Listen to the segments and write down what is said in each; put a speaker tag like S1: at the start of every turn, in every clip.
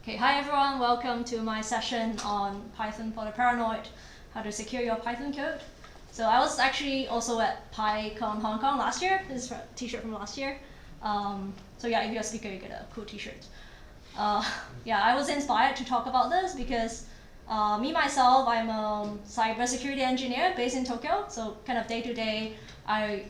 S1: Okay, hi everyone, welcome to my session on Python for the Paranoid, how to secure your Python code. So I was actually also at PyCon Hong Kong last year. This is a t-shirt from last year. So yeah, if you're a speaker, you get a cool t-shirt. Yeah, I was inspired to talk about this because me myself, I'm a cybersecurity engineer based in Tokyo. So kind of day to day, I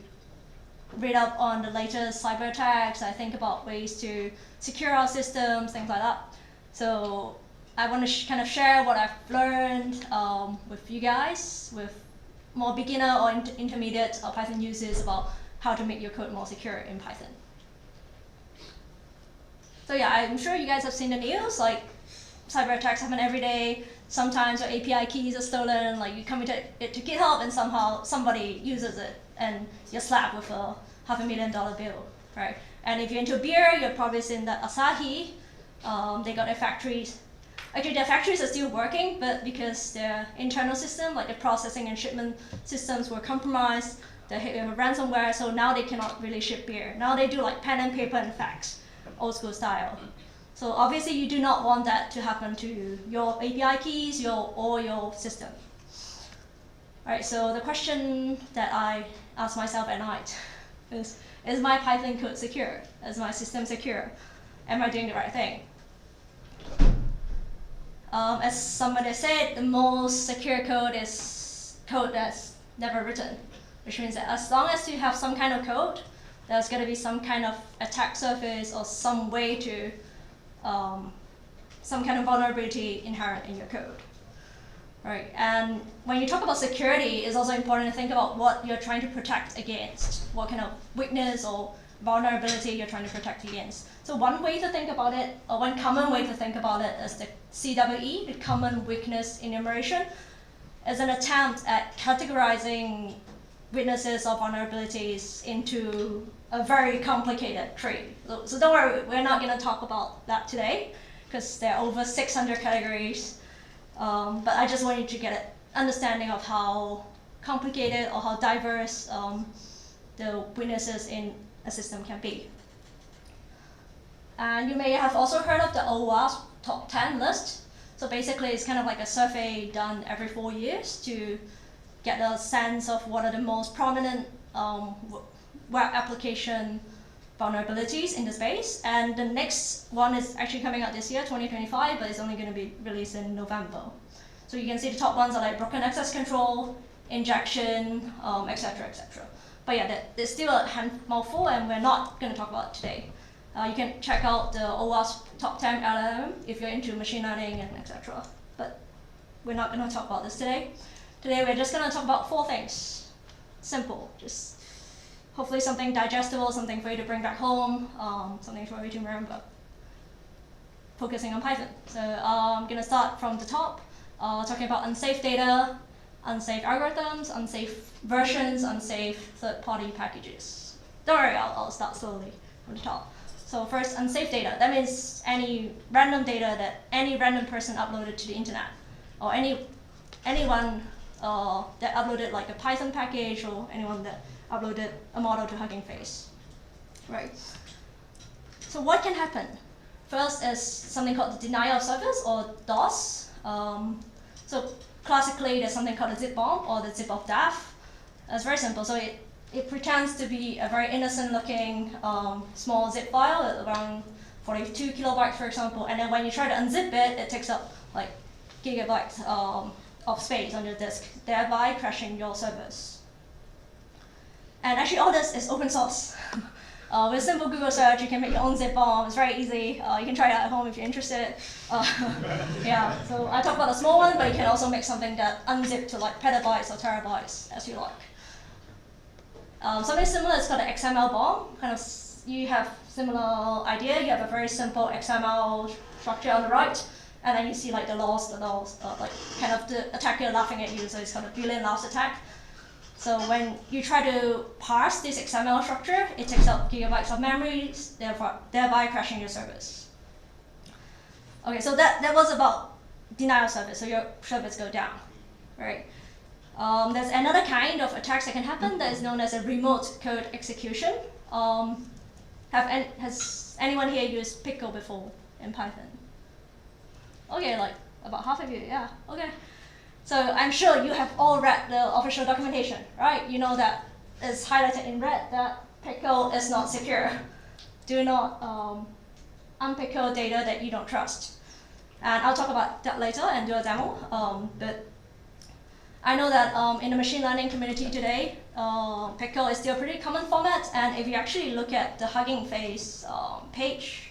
S1: read up on the latest cyber attacks. I think about ways to secure our systems, things like that. So I want to kind of share what I've learned with you guys, with more beginner or intermediate Python users about how to make your code more secure in Python. So yeah, I'm sure you guys have seen the news, like cyber attacks happen every day. Sometimes your API keys are stolen, like you commit it to GitHub and somehow somebody uses it and you're slapped with a $500,000 bill, right? And if you're into beer, you've probably seen that Asahi, they got their factories. Actually, their factories are still working, but because their internal system, like the processing and shipment systems were compromised, they hit with ransomware, so now they cannot really ship beer. Now they do like pen and paper and fax, old school style. So obviously you do not want that to happen to your API keys or your system. All right, so the question that I ask myself at night is my Python code secure? Is my system secure? Am I doing the right thing? As somebody said, the most secure code is code that's never written, which means that as long as you have some kind of code, there's going to be some kind of attack surface or some way to, some kind of vulnerability inherent in your code. Right, and when you talk about security, it's also important to think about what you're trying to protect against, what kind of weakness or vulnerability you're trying to protect against. So one way to think about it, or one common way to think about it is the CWE, the Common Weakness Enumeration, as an attempt at categorizing weaknesses or vulnerabilities into a very complicated tree. So don't worry, we're not going to talk about that today, because there are over 600 categories. But I just want you to get an understanding of how complicated or how diverse the weaknesses in a system can be. And you may have also heard of the OWASP top 10 list. So basically it's kind of like a survey done every 4 years to get a sense of what are the most prominent web application vulnerabilities in the space. And the next one is actually coming out this year, 2025, but it's only going to be released in November. So you can see the top ones are like broken access control, injection, etc., etc. But yeah, there's still a handful, and we're not going to talk about it today. You can check out the OWASP top 10 LLM if you're into machine learning and etc. But we're not going to talk about this today. Today we're just going to talk about 4 things. Simple, just hopefully something digestible, something for you to bring back home, something for you to remember. Focusing on Python. So I'm going to start from the top, talking about unsafe data, unsafe algorithms, unsafe versions, unsafe third-party packages. Don't worry, I'll start slowly from the top. So first, unsafe data. That means any random data that any random person uploaded to the internet, or anyone that uploaded like a Python package, or anyone that uploaded a model to Hugging Face. Right. So what can happen? First is something called the denial of service, or DOS. So classically, there's something called a zip bomb or the zip of death. It's very simple. So it pretends to be a very innocent-looking small zip file, around 42 kilobytes, for example. And then when you try to unzip it, it takes up like gigabytes of space on your disk, thereby crashing your servers. And actually, all this is open source. With a simple Google search, you can make your own zip bomb. It's very easy. You can try it at home if you're interested. Yeah, so I talked about a small one, but you can also make something that unzipped to like petabytes or terabytes, as you like. Something similar is called an XML bomb. Kind of, you have similar idea. You have a very simple XML structure on the right, and then you see like the laws, like kind of the attacker laughing at you. So it's called a Boolean laughs attack. So when you try to parse this XML structure, it takes up gigabytes of memory, thereby crashing your service. Okay, so that was about denial of service, so your service go down, right? There's another kind of attacks that can happen that is known as a remote code execution. Has anyone here used Pickle before in Python? Okay, like about half of you, yeah, okay. So I'm sure you have all read the official documentation, right? You know that it's highlighted in red that pickle is not secure. Do not unpickle data that you don't trust. And I'll talk about that later and do a demo. But I know that in the machine learning community today, pickle is still a pretty common format. And if you actually look at the Hugging Face page,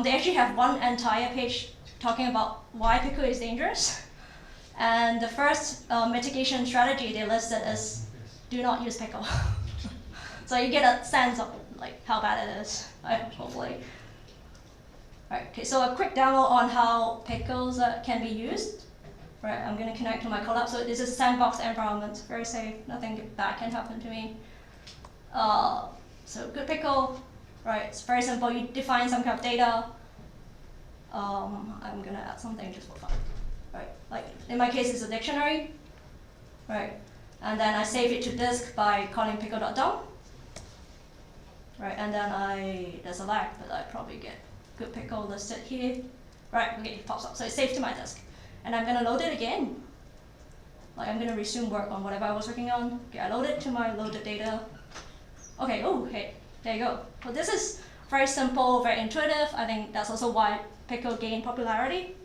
S1: they actually have one entire page talking about why pickle is dangerous. And the first mitigation strategy they listed is do not use pickle. So you get a sense of like how bad it is, hopefully. Right, okay, so a quick demo on how pickles can be used. Right, I'm going to connect to my collab. So this is a sandbox environment, very safe, nothing bad can happen to me. So good pickle, right, it's very simple. You define some kind of data. I'm going to add something just for fun. Right, like in my case it's a dictionary. Right, and then I save it to disk by calling pickle.dump. Right, and then there's a lag, but I probably get good pickle listed here. Right, okay, it pops up. So it's saved to my disk. And I'm going to load it again. Like I'm going to resume work on whatever I was working on. Okay, I load it to my loaded data. Okay, oh, hey, there you go. So this is very simple, very intuitive. I think that's also why pickle gained popularity.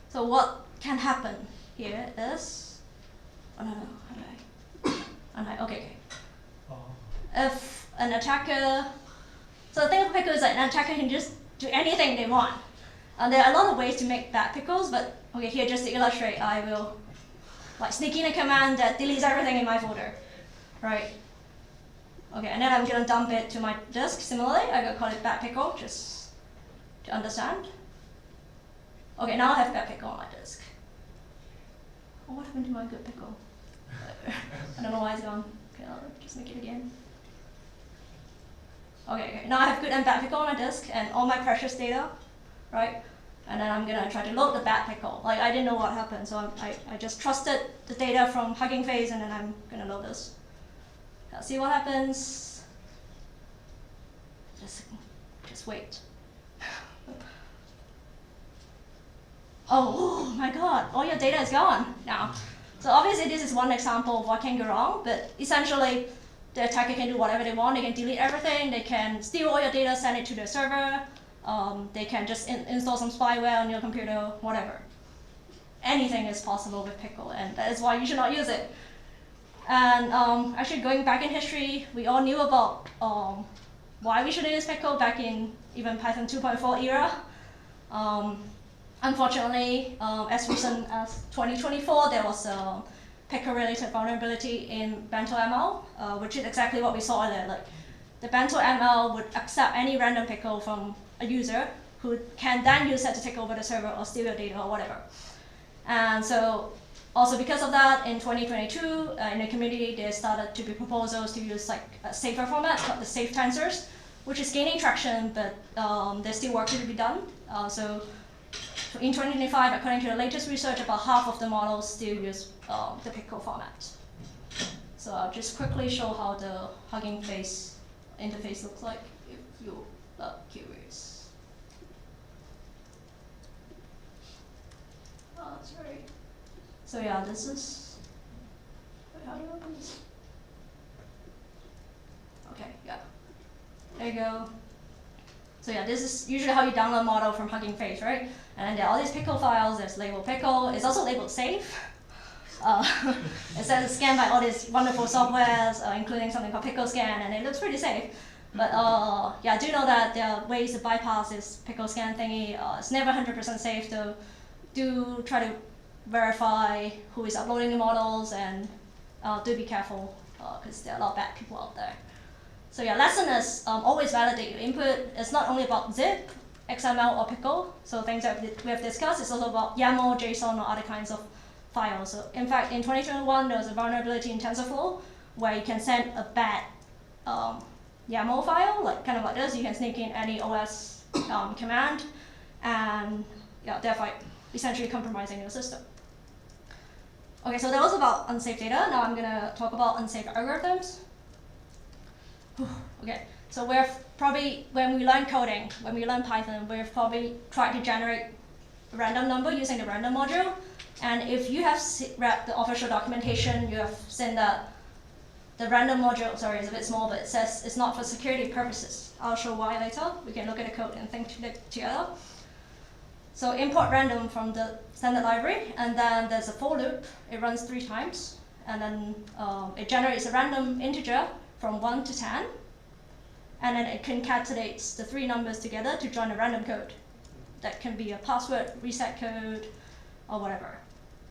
S1: So what can happen here is, oh no, okay. If an attacker, so the thing with pickle is that an attacker can just do anything they want. And there are a lot of ways to make bad pickles, but okay, here just to illustrate, I will like sneak in a command that deletes everything in my folder, right? Okay, and then I'm gonna dump it to my disk. Similarly, I'm gonna call it bad pickle just to understand. Okay, now I have bad pickle on my disk. Oh, what happened to my good pickle? I don't know why it's gone. Okay, I'll just make it again. Okay, now I have good and bad pickle on my disk and all my precious data, right? And then I'm gonna try to load the bad pickle. Like I didn't know what happened, so I just trusted the data from Hugging Face, and then I'm gonna load this. Let's see what happens. Just wait. Oh my god, all your data is gone now. So obviously this is one example of what can go wrong, but essentially the attacker can do whatever they want. They can delete everything, they can steal all your data, send it to their server, they can just install some spyware on your computer, whatever. Anything is possible with pickle, and that is why you should not use it. And actually going back in history, we all knew about why we shouldn't use pickle back in even Python 2.4 era. Unfortunately, as recent as 2024, there was a pickle-related vulnerability in bento ML, which is exactly what we saw earlier. Like, the bento ML would accept any random pickle from a user who can then use that to take over the server or steal your data or whatever. And so, also because of that, in 2022, in the community, there started to be proposals to use like a safer format called the safe tensors, which is gaining traction, but there's still work to be done. So in 2025, according to the latest research, about half of the models still use the pickle format. So I'll just quickly show how the Hugging Face interface looks like if you are curious. Oh, sorry. So yeah, this is, wait, how do you open this? Okay, yeah, there you go. So yeah, this is usually how you download a model from Hugging Face, right? And there are all these pickle files, there's labeled pickle, it's also labeled safe. It says it's scanned by all these wonderful softwares, including something called pickle scan, and it looks pretty safe. But yeah, I do know that there are ways to bypass this pickle scan thingy. It's never 100% safe, so do try to verify who is uploading the models, and do be careful, because there are a lot of bad people out there. So yeah, lesson is always validate your input. It's not only about zip, XML, or pickle. So things that we have discussed, it's also about YAML, JSON, or other kinds of files. So in fact, in 2021, there was a vulnerability in TensorFlow where you can send a bad YAML file, like kind of like this. You can sneak in any OS command, and yeah, therefore essentially compromising your system. Okay, so that was about unsafe data. Now I'm gonna talk about unsafe algorithms. Okay, so we've probably, when we learn coding, when we learn Python, we've probably tried to generate random number using the random module. And if you have read the official documentation, you have seen that the random module, sorry, is a bit small, but it says it's not for security purposes. I'll show why later. We can look at the code and think together. So import random from the standard library, and then there's a for loop. It runs 3 times, and then it generates a random integer from 1 to 10, and then it concatenates the 3 numbers together to join a random code. That can be a password, reset code, or whatever.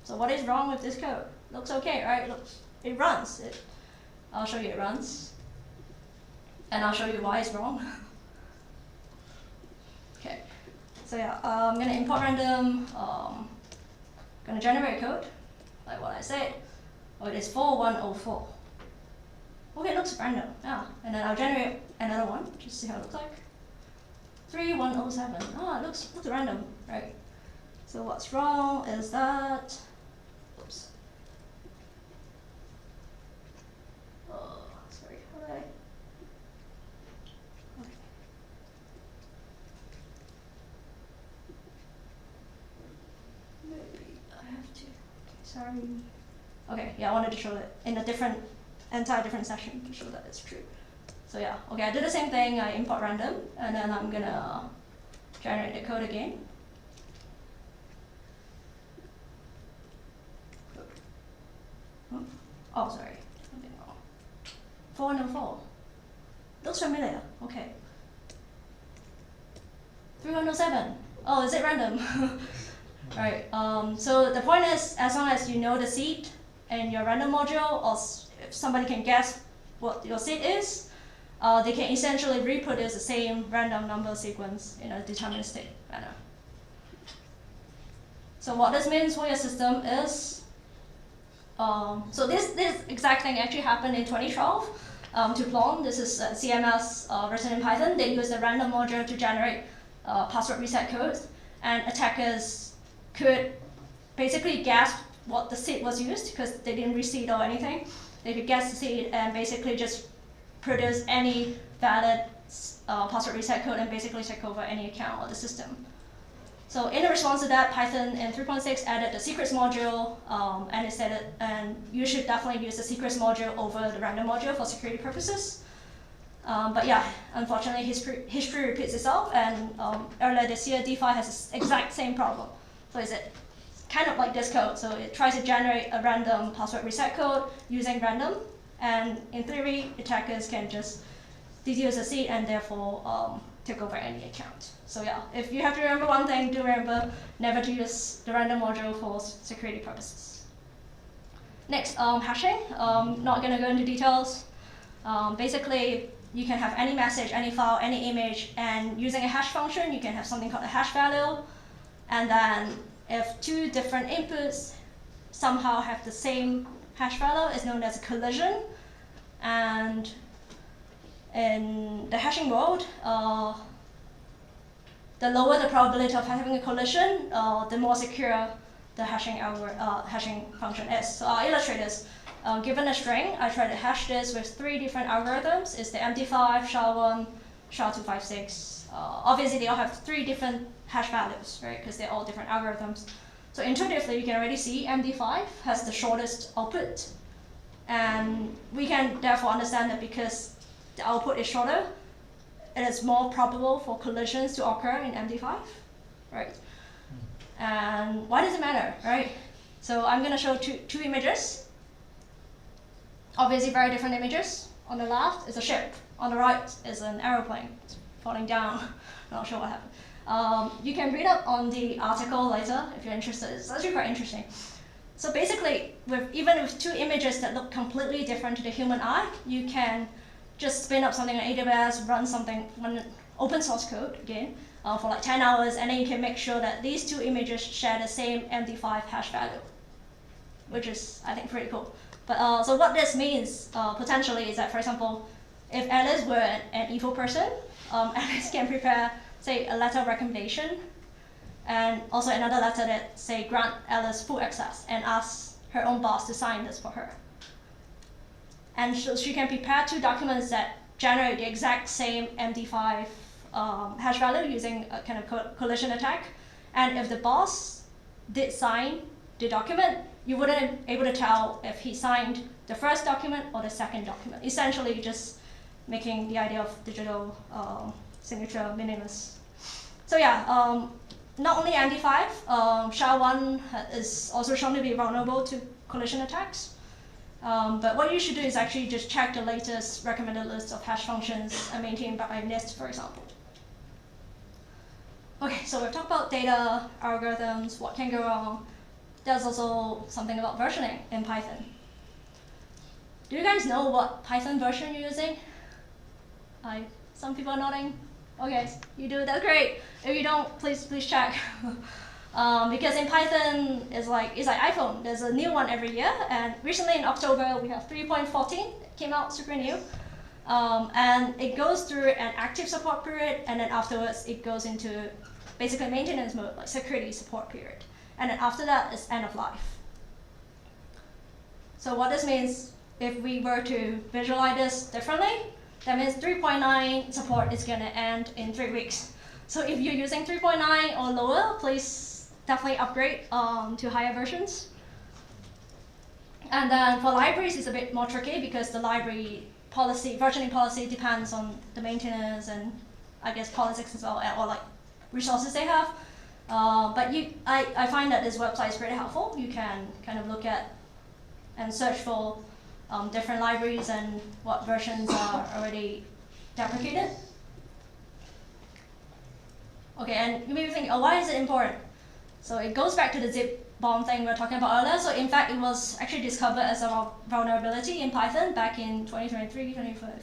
S1: So what is wrong with this code? Looks okay, right? It runs. I'll show you it runs. And I'll show you why it's wrong. Okay. So yeah, I'm going to import random. Going to generate code, like what I said. Oh, it is 4104. Okay, it looks random. Yeah. And then I'll generate another one, just see how it looks like. 3107. Ah, it looks random, right? So what's wrong is that, oops. Oh, sorry, how did I? Okay. Maybe I have to, okay, sorry. Okay, yeah, I wanted to show it in a entire different session to show that it's true. So yeah, okay, I did the same thing, I import random, and then I'm gonna generate the code again. Oh, sorry, something wrong. 4104. Looks familiar. Okay. 3107. Oh, is it random? Right. So the point is, as long as you know the seed in your random module, or if somebody can guess what your seed is, they can essentially reproduce the same random number sequence in a deterministic manner. So what this means for your system is, so this exact thing actually happened in 2012 to Plon. This is CMS written in Python. They use a random module to generate password reset codes, and attackers could basically guess what the seed was used because they didn't reseed or anything. They could guess the seed and basically just produce any valid password reset code and basically take over any account of the system. So in response to that, Python in 3.6 added the secrets module, and it said and you should definitely use the secrets module over the random module for security purposes. But yeah, unfortunately, history repeats itself, and earlier this year, DeFi has the exact same problem. So it's kind of like this code. So it tries to generate a random password reset code using random, and in theory, attackers can just deduce a seed and therefore take over any account. So yeah, if you have to remember one thing, do remember never to use the random module for security purposes. Next, hashing. Not going to go into details. Basically, you can have any message, any file, any image, and using a hash function, you can have something called a hash value. And then if 2 different inputs somehow have the same hash value, it's known as a collision. And in the hashing world, the lower the probability of having a collision, the more secure the hashing function is. So I'll illustrate this. Given a string, I try to hash this with 3 different algorithms. It's the MD5, SHA-1, SHA-256. Obviously, they all have 3 different hash values, right? Because they're all different algorithms. So intuitively, you can already see MD5 has the shortest output. And we can therefore understand that because the output is shorter, it is more probable for collisions to occur in MD5, right? And why does it matter, right? So I'm going to show two images. Obviously, very different images. On the left is a ship. On the right is an aeroplane. It's falling down. Not sure what happened. You can read up on the article later if you're interested. It's actually quite interesting. So basically, even with 2 images that look completely different to the human eye, you can just spin up something on AWS, run open source code again for like 10 hours, and then you can make sure that these 2 images share the same MD5 hash value, which is, I think, pretty cool. But so what this means potentially is that, for example, if Alice were an evil person, Alice can prepare, say, a letter of recommendation, and also another letter that, say, grant Alice full access and asks her own boss to sign this for her. And so she can prepare 2 documents that generate the exact same MD5 hash value using a kind of collision attack. And if the boss did sign the document, you wouldn't be able to tell if he signed the first document or the second document, essentially just making the idea of digital signature meaningless. So yeah, not only MD5, SHA-1 is also shown to be vulnerable to collision attacks. But what you should do is actually just check the latest recommended list of hash functions maintained by NIST, for example. Okay, so we've talked about data, algorithms, what can go wrong. There's also something about versioning in Python. Do you guys know what Python version you're using? Some people are nodding. Okay, you do, that's great. If you don't, please check. Because in Python, it's like iPhone. There's a new one every year, and recently in October, we have 3.14, came out super new. And it goes through an active support period, and then afterwards, it goes into basically maintenance mode, like security support period. And then after that, it's end of life. So what this means, if we were to visualize this differently, that means 3.9 support is going to end in 3 weeks. So if you're using 3.9 or lower, please definitely upgrade to higher versions. And then for libraries, it's a bit more tricky because the library policy, versioning policy depends on the maintainers and I guess politics as well, or like resources they have. But I find that this website is pretty helpful. You can kind of look at and search for different libraries and what versions are already deprecated. Okay, and you may be thinking, oh, why is it important? So it goes back to the zip bomb thing we were talking about earlier. So in fact, it was actually discovered as a vulnerability in Python back in 2023,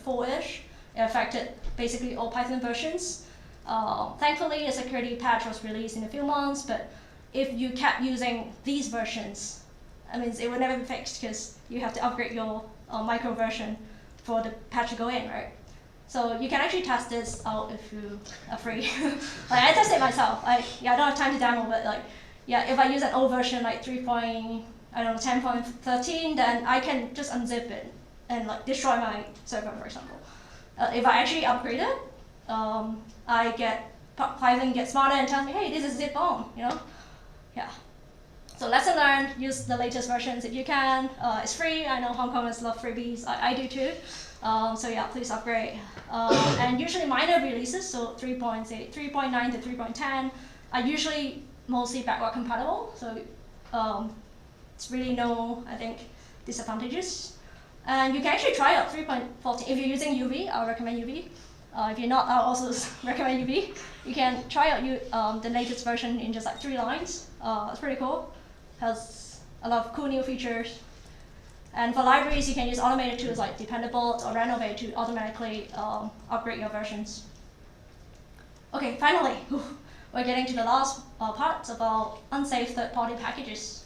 S1: 2024-ish. It affected basically all Python versions. Thankfully, a security patch was released in a few months, but if you kept using these versions, I mean, it would never be fixed because you have to upgrade your micro version for the patch to go in, right? So you can actually test this out if you are free. Like I tested it myself. I don't have time to demo, but like, yeah, if I use an old version like 10.13, then I can just unzip it and like destroy my server, for example. If I actually upgrade it, Python gets smarter and tells me, hey, this is zip bomb, you know? Yeah. So lesson learned, use the latest versions if you can. It's free. I know Hong Kongers love freebies. I do too. So yeah, please upgrade. And usually minor releases, so 3.9 to 3.10, are usually mostly backward compatible. So it's really no, I think, disadvantages. And you can actually try out 3.14. If you're using UV, I'll recommend UV. If you're not, I'll also recommend UV. You can try out the latest version in just like 3 lines. It's pretty cool. Has a lot of cool new features. And for libraries, you can use automated tools like Dependable or Renovate to automatically upgrade your versions. Okay, finally, we're getting to the last part about unsafe third-party packages.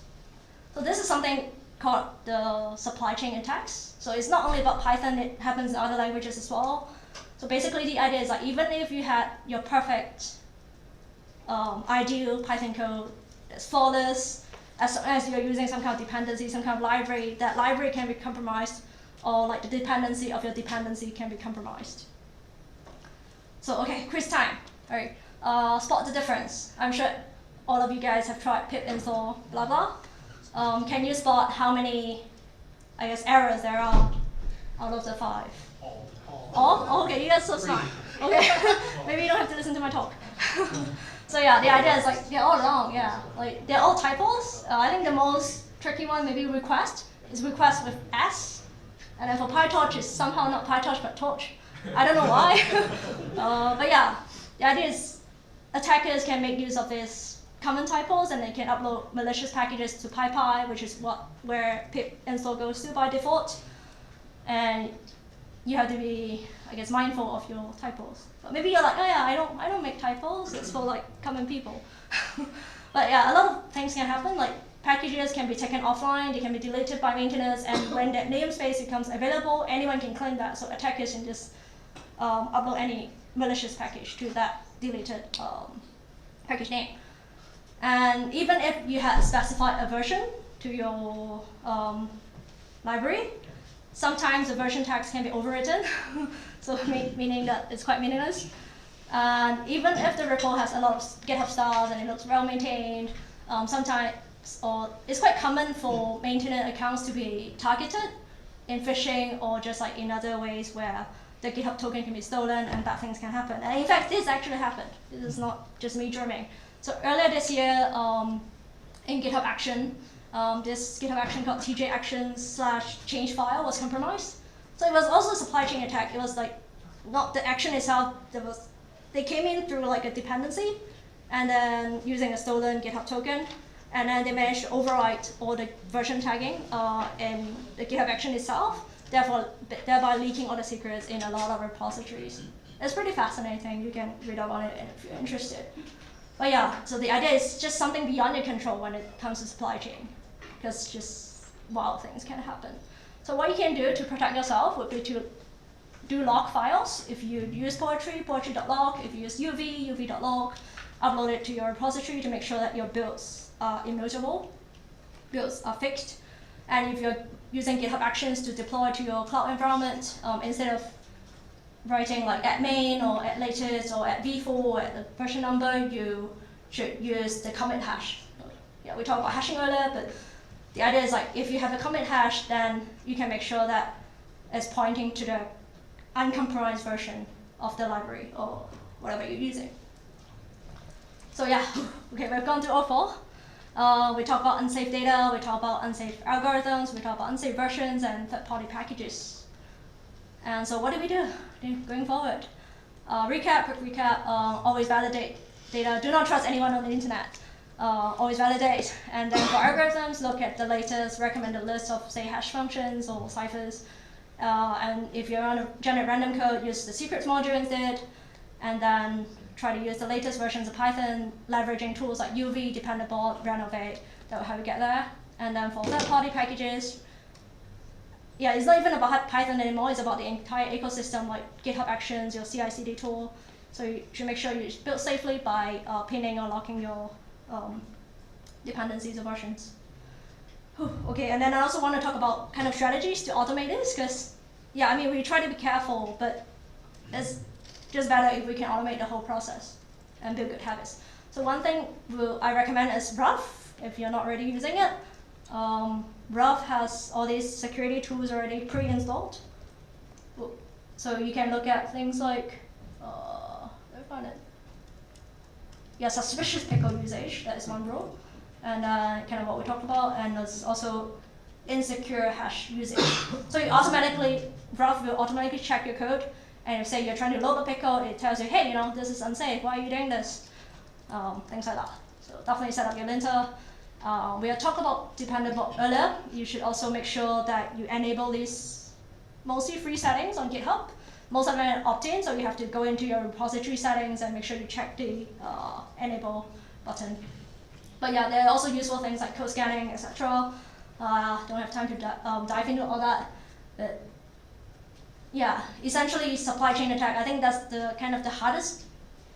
S1: So this is something called the supply chain attacks. So it's not only about Python, it happens in other languages as well. So basically the idea is that even if you had your perfect ideal Python code that's flawless, as long as you're using some kind of dependency, some kind of library, that library can be compromised, or like the dependency of your dependency can be compromised. So okay, quiz time. All right, spot the difference. I'm sure all of you guys have tried pip install blah blah. Can you spot how many, I guess, errors there are out of the 5? All? Oh, okay, you guys are so smart. Okay, maybe you don't have to listen to my talk. So yeah, the idea is like they're all wrong. Yeah, like they're all typos. I think the most tricky one, maybe request, is request with S, and then for PyTorch is somehow not PyTorch but torch. I don't know why. But yeah, the idea is attackers can make use of these common typos, and they can upload malicious packages to PyPy, which is where pip install goes to by default. And you have to be, I guess, mindful of your typos. But maybe you're like, oh yeah, I don't make typos. It's for like common people. But yeah, a lot of things can happen. Like packages can be taken offline. They can be deleted by maintainers. And when that namespace becomes available, anyone can claim that. So attackers can just upload any malicious package to that deleted package name. And even if you had specified a version to your library, sometimes the version tags can be overwritten, so meaning that it's quite meaningless. And even if the repo has a lot of GitHub stars and it looks well maintained, sometimes, or it's quite common for maintenance accounts to be targeted in phishing or just like in other ways where the GitHub token can be stolen and bad things can happen. And in fact, this actually happened. This is not just me dreaming. So earlier this year, in GitHub Action, this GitHub Action called TJ Actions/change file was compromised. So it was also a supply chain attack. It was like not the action itself. They came in through like a dependency, and then using a stolen GitHub token, and then they managed to overwrite all the version tagging in the GitHub Action itself, thereby leaking all the secrets in a lot of repositories. It's pretty fascinating. You can read up on it if you're interested. But yeah, so the idea is just something beyond your control when it comes to supply chain, because just wild things can happen. So what you can do to protect yourself would be to do log files. If you use Poetry, poetry.log. If you use UV, uv.log. Upload it to your repository to make sure that your builds are immutable, builds are fixed. And if you're using GitHub Actions to deploy to your cloud environment, instead of writing like @main or @latest or @v4 or the version number, you should use the commit hash. Yeah, we talked about hashing earlier, but the idea is like if you have a commit hash, then you can make sure that it's pointing to the uncompromised version of the library or whatever you're using. So yeah, okay, we've gone through all four. We talk about unsafe data, we talk about unsafe algorithms, we talk about unsafe versions and third-party packages. And so what do we do going forward? Quick recap, always validate data. Do not trust anyone on the internet. Always validate. And then for algorithms, look at the latest recommended list of, say, hash functions or ciphers. And if you want to generate random code, use the secrets module instead. And then try to use the latest versions of Python, leveraging tools like UV, Dependable, Renovate, that will help you get there. And then for third-party packages, yeah, it's not even about Python anymore, it's about the entire ecosystem, like GitHub Actions, your CI/CD tool. So you should make sure you build safely by pinning or locking your dependencies or versions. Okay, and then I also want to talk about kind of strategies to automate this, because, yeah, I mean, we try to be careful, but it's just better if we can automate the whole process and build good habits. So one thing I recommend is Rough, if you're not already using it. Rough has all these security tools already pre-installed. So you can look at things like, where I found it? Yeah, suspicious pickle usage, that is one rule. And kind of what we talked about, and there's also insecure hash usage. So you Rough will automatically check your code, and if say you're trying to load a pickle, it tells you, hey, this is unsafe, why are you doing this? Things like that. So definitely set up your linter. We had talked about Dependable earlier. You should also make sure that you enable these mostly free settings on GitHub. Most of them are opt-in, so you have to go into your repository settings and make sure you check the enable button. But yeah, there are also useful things like code scanning, etc. Don't have time to dive into all that. But yeah, essentially supply chain attack, I think that's the kind of the hardest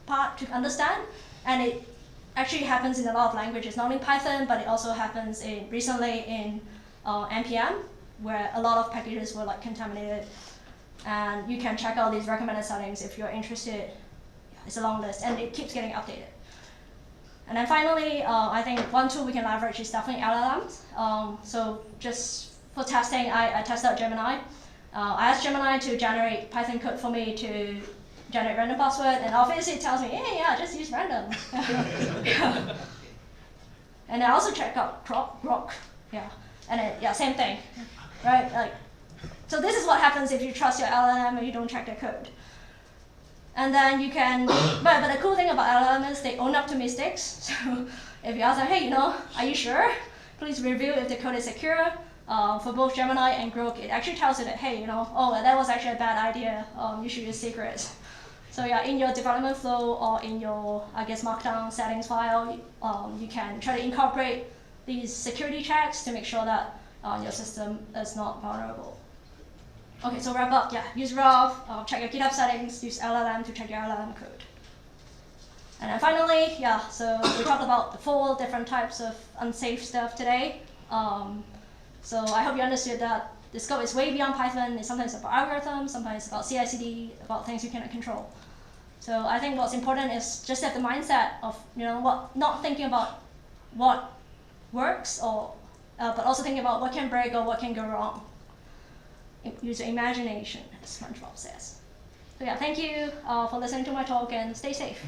S1: part to understand. And it actually happens in a lot of languages, not in Python, but it also happens recently in NPM, where a lot of packages were like contaminated. And you can check out these recommended settings if you're interested. Yeah, it's a long list, and it keeps getting updated. And then finally, I think one tool we can leverage is definitely LLMs. So just for testing, I tested out Gemini. I asked Gemini to generate Python code for me to generate random password, and obviously it tells me, hey, yeah, just use random. And I also check out Grok, yeah, and yeah, same thing, right? Like, so this is what happens if you trust your LLM and you don't check their code. And then you can, but the cool thing about LLM is they own up to mistakes. So if you ask them, hey, are you sure? Please review if the code is secure. For both Gemini and Grok, it actually tells you that, hey, oh, that was actually a bad idea. You should use secrets. So yeah, in your development flow or in your, I guess, Markdown settings file, you can try to incorporate these security checks to make sure that your system is not vulnerable. Okay, so wrap up, yeah, use Rough, check your GitHub settings, use LLM to check your LLM code. And then finally, yeah, so we talked about the 4 different types of unsafe stuff today. So I hope you understood that the scope is way beyond Python. It's sometimes about algorithms, sometimes about CI/CD, about things you cannot control. So I think what's important is just have the mindset of not thinking about what works but also thinking about what can break or what can go wrong. Use your imagination, as SpongeBob says. So yeah, thank you for listening to my talk and stay safe.